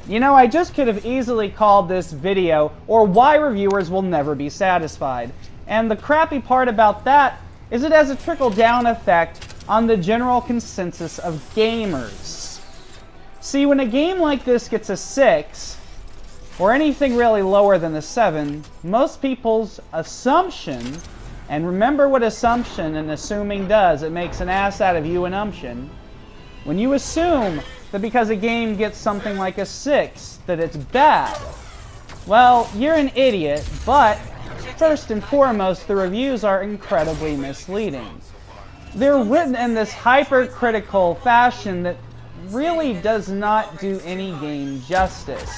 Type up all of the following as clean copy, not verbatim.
You know, I just could have easily called this video, or why reviewers will never be satisfied. And the crappy part about that is it has a trickle-down effect on the general consensus of gamers. See, when a game like this gets a 6, or anything really lower than a 7, most people's assumption, and remember what assumption and assuming does, it makes an ass out of you and umption. When you assume that because a game gets something like a 6, that it's bad, well, you're an idiot, but first and foremost, the reviews are incredibly misleading. They're written in this hypercritical fashion that really does not do any game justice.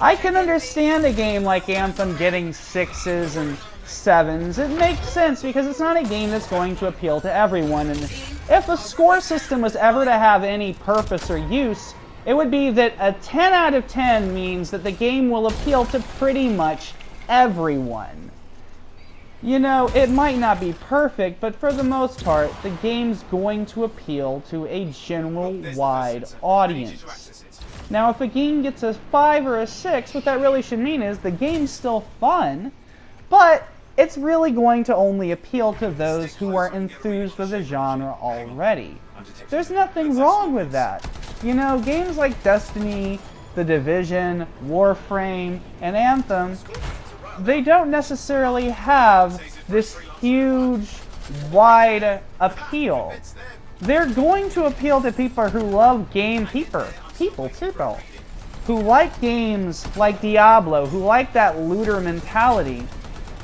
I can understand a game like Anthem getting 6s and 7s. It makes sense because it's not a game that's going to appeal to everyone. And if a score system was ever to have any purpose or use, it would be that a 10 out of 10 means that the game will appeal to pretty much everyone. You know, it might not be perfect, but for the most part, the game's going to appeal to a general wide audience. Now, if a game gets a 5 or a 6, what that really should mean is the game's still fun, but it's really going to only appeal to those who are enthused with the genre already. There's nothing wrong with that. You know, games like Destiny, The Division, Warframe, and Anthem, they don't necessarily have this huge, wide appeal. They're going to appeal to people who love people who like games like Diablo, who like that looter mentality.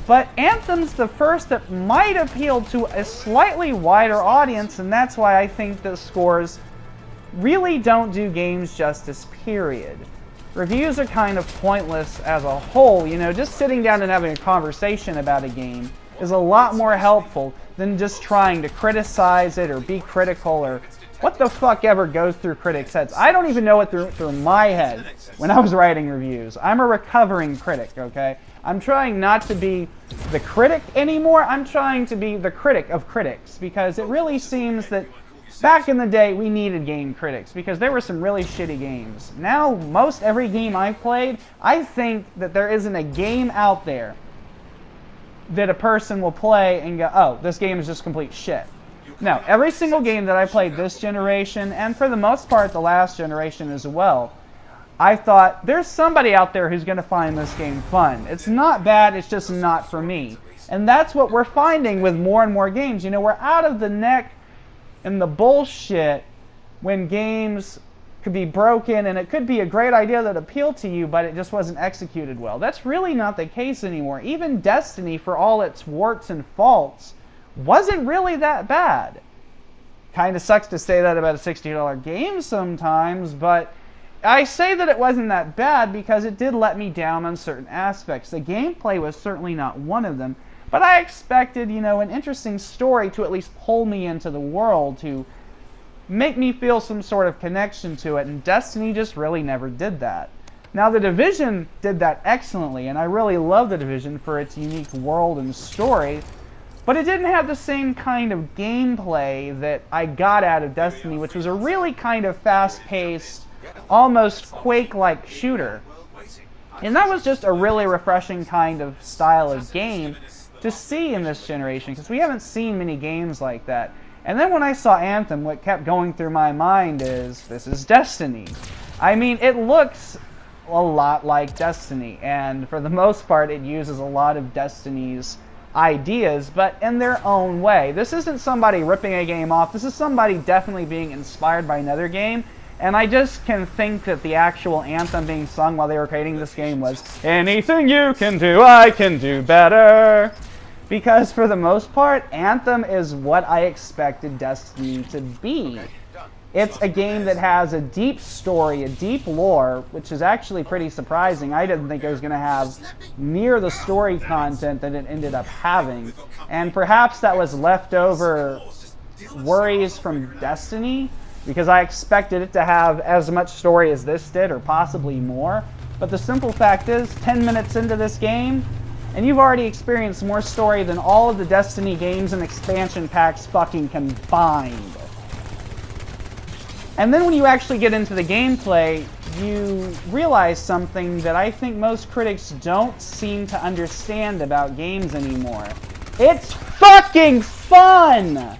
But Anthem's the first that might appeal to a slightly wider audience, and that's why I think the scores really don't do games justice, period. Reviews are kind of pointless as a whole. You know, just sitting down and having a conversation about a game is a lot more helpful than just trying to criticize it or be critical or what the fuck ever goes through critics' heads. I don't even know what through my head when I was writing reviews. I'm a recovering critic, okay? I'm trying not to be the critic anymore. I'm trying to be the critic of critics, because it really seems that back in the day we needed game critics because there were some really shitty games. Now, most every game I've played, I think that there isn't a game out there that a person will play and go, oh, this game is just complete shit. No, every single game that I played this generation, and for the most part the last generation as well, I thought, there's somebody out there who's going to find this game fun. It's not bad, it's just not for me. And that's what we're finding with more and more games. You know, we're out of the neck and the bullshit when games could be broken and it could be a great idea that appealed to you, but it just wasn't executed well. That's really not the case anymore. Even Destiny, for all its warts and faults, wasn't really that bad. Kind of sucks to say that about a $60 game sometimes, but I say that it wasn't that bad because it did let me down on certain aspects. The gameplay was certainly not one of them, but I expected, you know, an interesting story to at least pull me into the world, to make me feel some sort of connection to it, and Destiny just really never did that. Now, The Division did that excellently, and I really love The Division for its unique world and story, but it didn't have the same kind of gameplay that I got out of Destiny, which was a really kind of fast-paced, almost Quake-like shooter. And that was just a really refreshing kind of style of game to see in this generation, because we haven't seen many games like that. And then when I saw Anthem, what kept going through my mind is, this is Destiny. I mean, it looks a lot like Destiny, and for the most part it uses a lot of Destiny's ideas, but in their own way. This isn't somebody ripping a game off, this is somebody definitely being inspired by another game. And I just can think that the actual anthem being sung while they were creating this game was, anything you can do, I can do better. Because for the most part, Anthem is what I expected Destiny to be. It's a game that has a deep story, a deep lore, which is actually pretty surprising. I didn't think it was going to have near the story content that it ended up having. And perhaps that was leftover worries from Destiny, because I expected it to have as much story as this did, or possibly more. But the simple fact is, 10 minutes into this game, and you've already experienced more story than all of the Destiny games and expansion packs fucking combined. And then when you actually get into the gameplay, you realize something that I think most critics don't seem to understand about games anymore. It's fucking fun!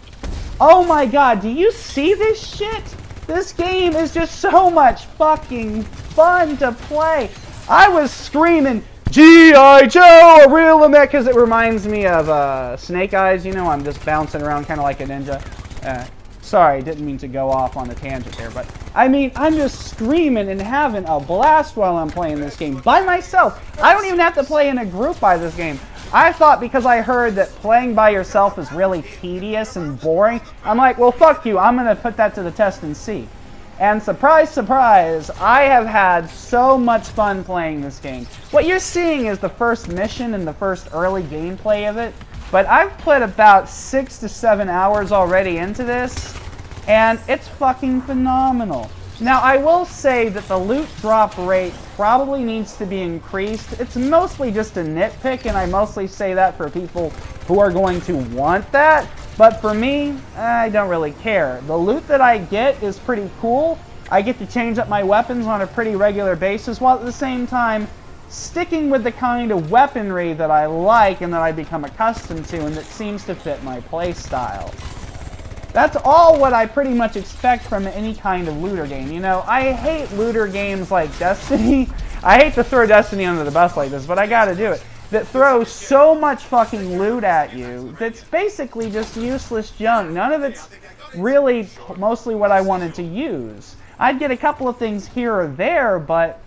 Oh my god, do you see this shit? This game is just so much fucking fun to play. I was screaming, G.I. Joe, a real American, because it reminds me of Snake Eyes. You know, I'm just bouncing around kind of like a ninja. Sorry, didn't mean to go off on a tangent there, but I mean, I'm just screaming and having a blast while I'm playing this game by myself. I don't even have to play in a group by this game. I thought because I heard that playing by yourself is really tedious and boring, I'm like, well, fuck you. I'm going to put that to the test and see. And surprise, surprise, I have had so much fun playing this game. What you're seeing is the first mission and the first early gameplay of it. But I've put about 6 to 7 hours already into this, and it's fucking phenomenal. Now, I will say that the loot drop rate probably needs to be increased. It's mostly just a nitpick, and I mostly say that for people who are going to want that. But for me, I don't really care. The loot that I get is pretty cool. I get to change up my weapons on a pretty regular basis, while at the same time sticking with the kind of weaponry that I like and that I become accustomed to and that seems to fit my playstyle. That's all what I pretty much expect from any kind of looter game. You know, I hate looter games like Destiny. I hate to throw Destiny under the bus like this, but I gotta do it. That throws so much fucking loot at you that's basically just useless junk. None of it's really mostly what I wanted to use. I'd get a couple of things here or there, but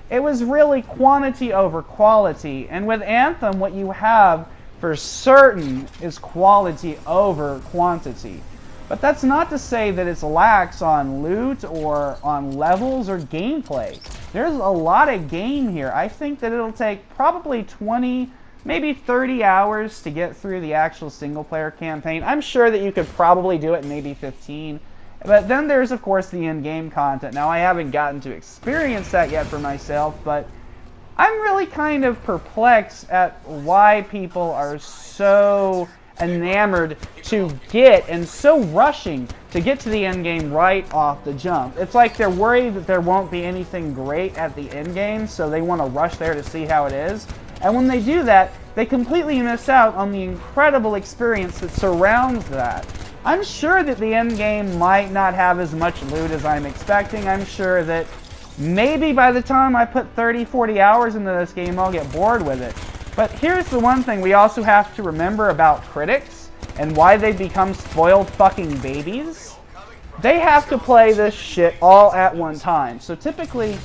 it was really quantity over quality. And with Anthem, what you have for certain is quality over quantity. But that's not to say that it's lax on loot or on levels or gameplay. There's a lot of game here. I think that it'll take probably 20, maybe 30 hours to get through the actual single-player campaign. I'm sure that you could probably do it in maybe 15. But then there's, of course, the in-game content. Now, I haven't gotten to experience that yet for myself, but I'm really kind of perplexed at why people are so enamored to get and so rushing to get to the end game right off the jump. It's like they're worried that there won't be anything great at the end game, so they want to rush there to see how it is. And when they do that, they completely miss out on the incredible experience that surrounds that. I'm sure that the end game might not have as much loot as I'm expecting. I'm sure that maybe by the time I put 30, 40 hours into this game, I'll get bored with it. But here's the one thing we also have to remember about critics and why they become spoiled fucking babies. They have to play this shit all at one time. So typically,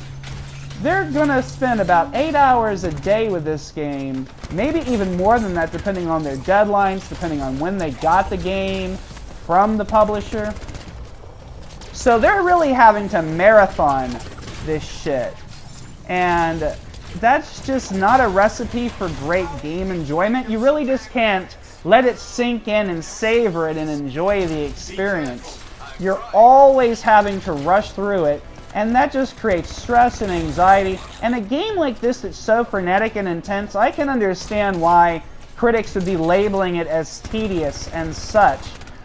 they're gonna spend about 8 hours a day with this game, maybe even more than that depending on their deadlines, depending on when they got the game from the publisher. So they're really having to marathon this shit. And that's just not a recipe for great game enjoyment. You really just can't let it sink in and savor it and enjoy the experience. You're always having to rush through it, and that just creates stress and anxiety. And a game like this that's so frenetic and intense, I can understand why critics would be labeling it as tedious and such.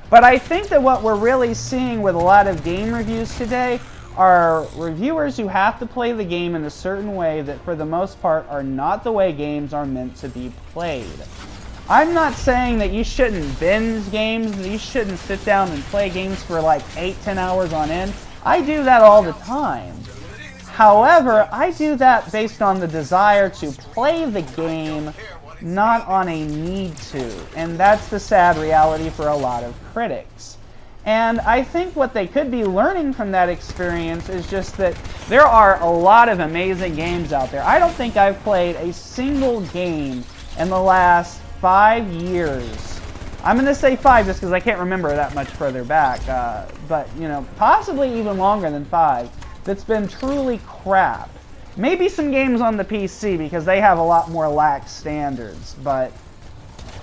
But I think that what we're really seeing with a lot of game reviews today are reviewers who have to play the game in a certain way that for the most part are not the way games are meant to be played. I'm not saying that you shouldn't binge games, that you shouldn't sit down and play games for like 8-10 hours on end. I do that all the time. However, I do that based on the desire to play the game, not on a need to. And that's the sad reality for a lot of critics. And I think what they could be learning from that experience is just that there are a lot of amazing games out there. I don't think I've played a single game in the last 5 years. I'm going to say 5 just because I can't remember that much further back. But, you know, possibly even longer than 5 that's been truly crap. Maybe some games on the PC because they have a lot more lax standards. But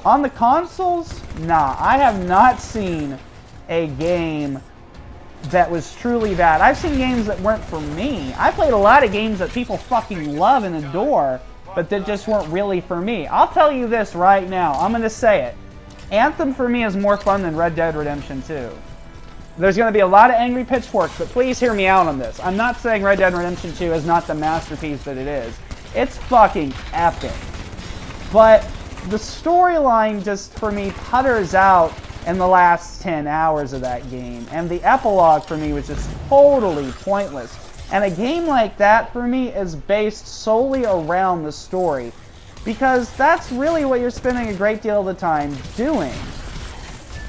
on the consoles, nah, I have not seen a game that was truly bad. I've seen games that weren't for me. I played a lot of games that people fucking love and adore, but that just weren't really for me. I'll tell you this right now. I'm going to say it. Anthem for me is more fun than Red Dead Redemption 2. There's going to be a lot of angry pitchforks, but please hear me out on this. I'm not saying Red Dead Redemption 2 is not the masterpiece that it is. It's fucking epic. But the storyline just, for me, putters out in the last 10 hours of that game. And the epilogue, for me, was just totally pointless. And a game like that, for me, is based solely around the story. Because that's really what you're spending a great deal of the time doing.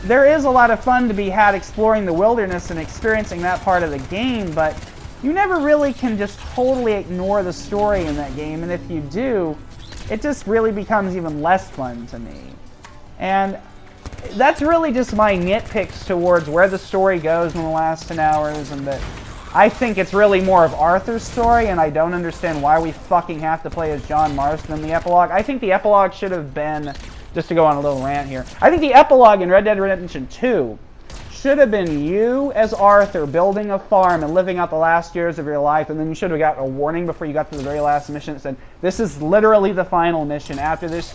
There is a lot of fun to be had exploring the wilderness and experiencing that part of the game, but you never really can just totally ignore the story in that game, and if you do, it just really becomes even less fun to me. And that's really just my nitpicks towards where the story goes in the last 10 hours, and that I think it's really more of Arthur's story, and I don't understand why we fucking have to play as John Marston in the epilogue. I think the epilogue should have been, just to go on a little rant here, I think the epilogue in Red Dead Redemption 2 should have been you as Arthur building a farm and living out the last years of your life, and then you should have gotten a warning before you got to the very last mission that said, this is literally the final mission. After this,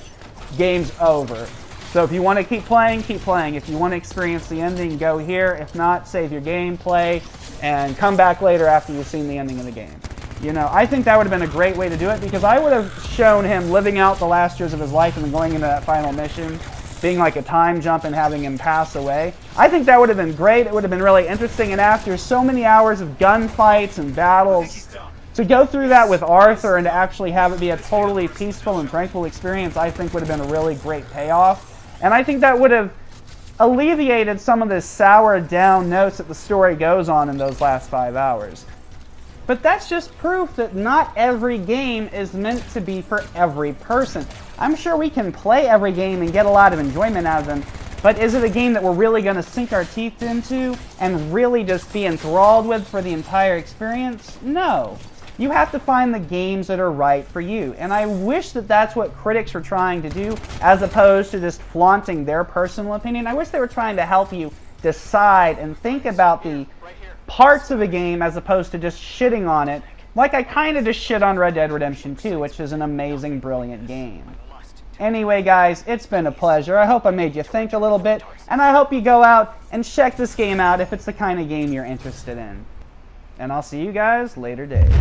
game's over. So if you want to keep playing, keep playing. If you want to experience the ending, go here. If not, save your gameplay and come back later after you've seen the ending of the game. You know, I think that would have been a great way to do it, because I would have shown him living out the last years of his life and then going into that final mission, being like a time jump and having him pass away. I think that would have been great. It would have been really interesting, and after so many hours of gunfights and battles, to go through that with Arthur and to actually have it be a totally peaceful and tranquil experience, I think would have been a really great payoff. And I think that would have alleviated some of the sour down notes that the story goes on in those last 5 hours. But that's just proof that not every game is meant to be for every person. I'm sure we can play every game and get a lot of enjoyment out of them, but is it a game that we're really going to sink our teeth into and really just be enthralled with for the entire experience? No. You have to find the games that are right for you. And I wish that that's what critics are trying to do, as opposed to just flaunting their personal opinion. I wish they were trying to help you decide and think about the parts of a game as opposed to just shitting on it, like I kind of just shit on Red Dead Redemption 2, which is an amazing, brilliant game. Anyway, guys, it's been a pleasure. I hope I made you think a little bit, and I hope you go out and check this game out if it's the kind of game you're interested in. And I'll see you guys later days.